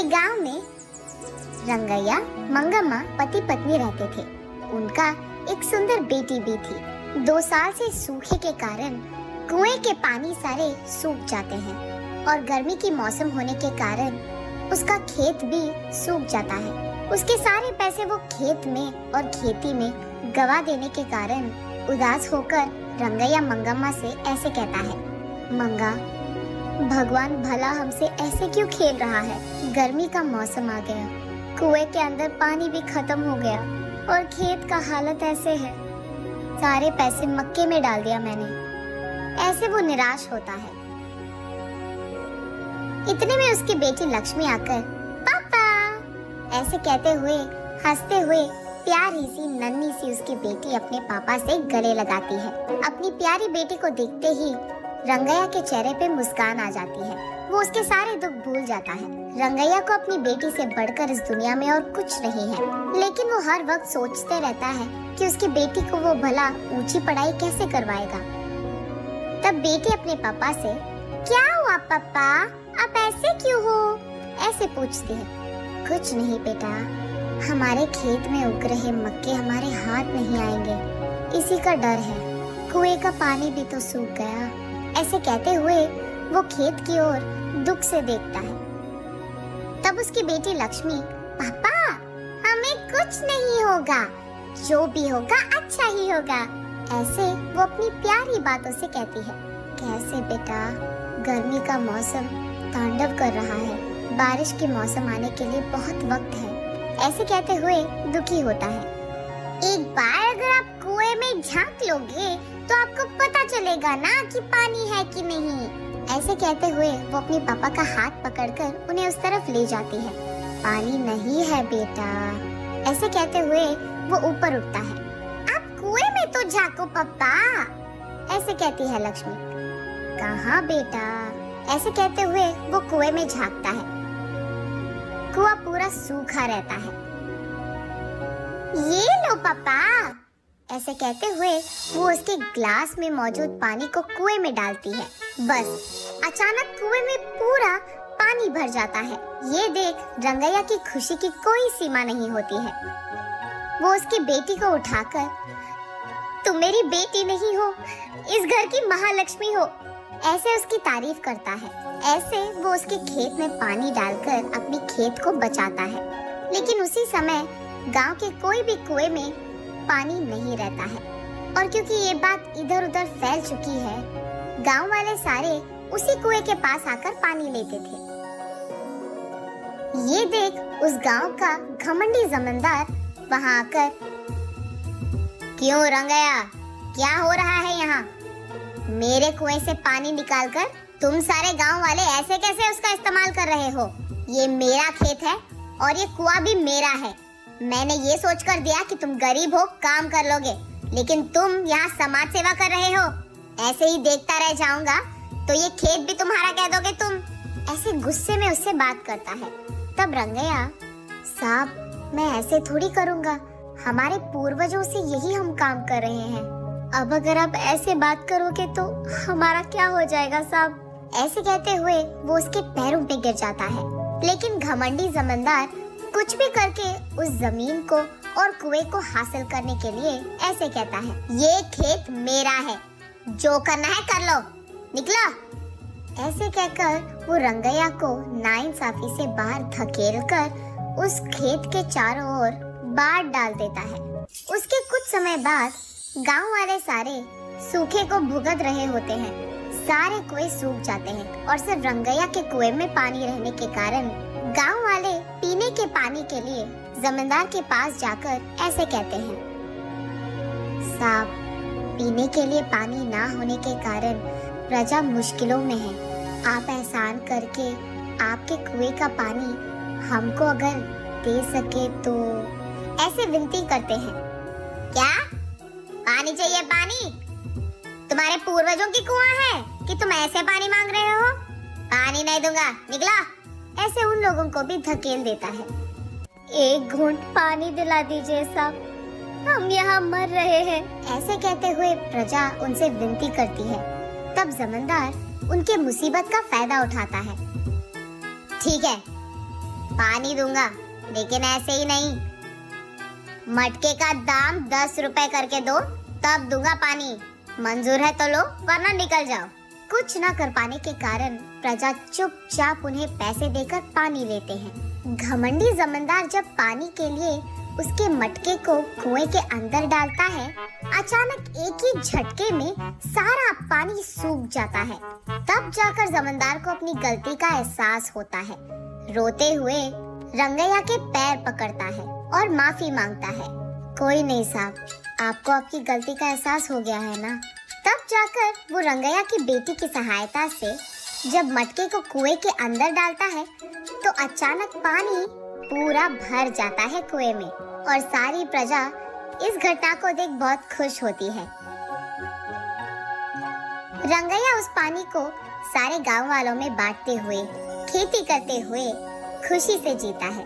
एक गांव में रंगैया मंगम्मा पति पत्नी रहते थे। उनका एक सुंदर बेटी भी थी। 2 साल से सूखे के कारण कुएं के पानी सारे सूख जाते हैं और गर्मी की मौसम होने के कारण उसका खेत भी सूख जाता है। उसके सारे पैसे वो खेत में और खेती में गवा देने के कारण उदास होकर रंगैया मंगम्मा से ऐसे कहता है, मंगा, भगवान भला हमसे ऐसे क्यों खेल रहा है। गर्मी का मौसम आ गया, कुएं के अंदर पानी भी खत्म हो गया और खेत का हालत ऐसे है। सारे पैसे मक्के में डाल दिया मैंने। ऐसे वो निराश होता है। इतने में उसकी बेटी लक्ष्मी आकर पापा ऐसे कहते हुए हंसते हुए प्यारी सी नन्ही सी उसकी बेटी अपने पापा से गले लगाती है। अपनी प्यारी बेटी को देखते ही रंगैया के चेहरे पे मुस्कान आ जाती है। वो उसके सारे दुख भूल जाता है। रंगैया को अपनी बेटी से बढ़कर इस दुनिया में और कुछ नहीं है, लेकिन वो हर वक्त सोचते रहता है कि उसकी बेटी को वो भला ऊंची पढ़ाई कैसे करवाएगा। तब बेटी अपने पापा से, क्या हुआ पापा, आप ऐसे क्यों हो, ऐसे पूछती है। कुछ नहीं बेटा, हमारे खेत में उग रहे मक्के हमारे हाथ नहीं आएंगे, इसी का डर है। कुएं का पानी भी तो सूख गया। ऐसे कहते हुए वो खेत की ओर दुख से देखता है। तब उसकी बेटी लक्ष्मी, पापा हमें कुछ नहीं होगा, जो भी होगा अच्छा ही होगा, ऐसे वो अपनी प्यारी बातों से कहती है। कैसे बेटा, गर्मी का मौसम तांडव कर रहा है, बारिश के मौसम आने के लिए बहुत वक्त है, ऐसे कहते हुए दुखी होता है। एक बार अगर आप कुएं में झांक लोगे तो आपको पता चलेगा ना कि पानी है कि नहीं। ऐसे कहते हुए वो अपने पापा का हाथ पकड़कर उन्हें उस तरफ ले जाती है। पानी नहीं है बेटा, ऐसे कहते हुए वो ऊपर उठता है। आप कुएं में तो झांको पापा, ऐसे कहती है लक्ष्मी। कहाँ बेटा, ऐसे कहते हुए वो कुएं में झांकता है। कुआं पूरा सूखा रहता है। ये लो पापा, ऐसे कहते हुए वो उसके ग्लास में मौजूद पानी को कुएं में डालती है। बस अचानक कुएं में पूरा पानी भर जाता है। ये देख रंगैया की खुशी की कोई सीमा नहीं होती है। वो उसकी बेटी को उठाकर, तुम मेरी बेटी नहीं हो, इस घर की महालक्ष्मी हो, ऐसे उसकी तारीफ करता है। ऐसे वो उसके खेत में पानी डालकर अपनी खेत को बचाता है। लेकिन उसी समय गांव के कोई भी कुएं में पानी नहीं रहता है और क्योंकि ये बात इधर उधर फैल चुकी है, गांव वाले सारे उसी कुएं के पास आकर पानी लेते थे। ये देख उस गांव का घमंडी जमींदार वहां आकर, क्यों रंगैया, क्या हो रहा है यहाँ? मेरे कुएं से पानी निकालकर तुम सारे गांव वाले ऐसे कैसे उसका इस्तेमाल कर रहे हो? ये मेरा खेत है और ये कुआं भी मेरा है। मैंने ये सोचकर दिया कि तुम गरीब हो, काम कर लोगे, लेकिन तुम यहाँ समाज सेवा कर रहे हो। ऐसे ही देखता रह जाऊंगा तो ये खेत भी तुम्हारा कह दोगे तुम। ऐसे गुस्से में उससे बात करता है। तब रंगैया, साहब मैं ऐसे थोड़ी करूंगा, हमारे पूर्वजों से यही हम काम कर रहे हैं। अब अगर आप ऐसे बात करोगे तो हमारा क्या हो जाएगा साहब? ऐसे कहते हुए वो उसके पैरों पे गिर जाता है। लेकिन घमंडी जमींदार कुछ भी करके उस जमीन को और कुएं को हासिल करने के लिए ऐसे कहता है, ये खेत मेरा है, जो करना है कर लो, निकलो। ऐसे कहकर वो रंगैया को नाइंसाफी से बाहर धकेलकर उस खेत के चारों ओर बाढ़ डाल देता है। उसके कुछ समय बाद गांव वाले सारे सूखे को भुगत रहे होते हैं। सारे कुएं सूख जाते हैं और सिर्फ रंगैया के कुएं में पानी रहने के कारण गांव वाले पीने के पानी के लिए जमींदार के पास जाकर ऐसे कहते हैं, साहब पीने के लिए पानी ना होने के कारण प्रजा मुश्किलों में है। आप एहसान करके आपके कुएं का पानी हमको अगर दे सके तो, ऐसे विनती करते हैं। क्या पानी चाहिए? पानी तुम्हारे पूर्वजों की कुआं है कि तुम ऐसे पानी मांग रहे हो? पानी नहीं दूंगा, निकला। ऐसे उन लोगों को भी धकेल देता है। एक घूंट पानी दिला दीजिए साहब, हम यहाँ मर रहे हैं, ऐसे कहते हुए प्रजा उनसे विनती करती है। तब जमींदार उनके मुसीबत का फायदा उठाता है। ठीक है, पानी दूंगा, लेकिन ऐसे ही नहीं। मटके का दाम 10 रुपए करके दो, तब दूंगा पानी। मंजूर है तो लो, वरना निकल जाओ। कुछ न कर पाने के कारण प्रजा चुपचाप उन्हें पैसे देकर पानी लेते हैं। घमंडी जमींदार जब पानी के लिए उसके मटके को कुएं के अंदर डालता है, अचानक एक ही झटके में सारा पानी सूख जाता है। तब जाकर जमींदार को अपनी गलती का एहसास होता है। रोते हुए रंगैया के पैर पकड़ता है और माफी मांगता है। कोई नहीं साहब, आपको आपकी गलती का एहसास हो गया है ना। तब जाकर वो रंगैया की बेटी की सहायता से जब मटके को कुएं के अंदर डालता है तो अचानक पानी पूरा भर जाता है कुएं में और सारी प्रजा इस घटना को देख बहुत खुश होती है। रंगैया उस पानी को सारे गांव वालों में बांटते हुए, खेती करते हुए खुशी से जीता है।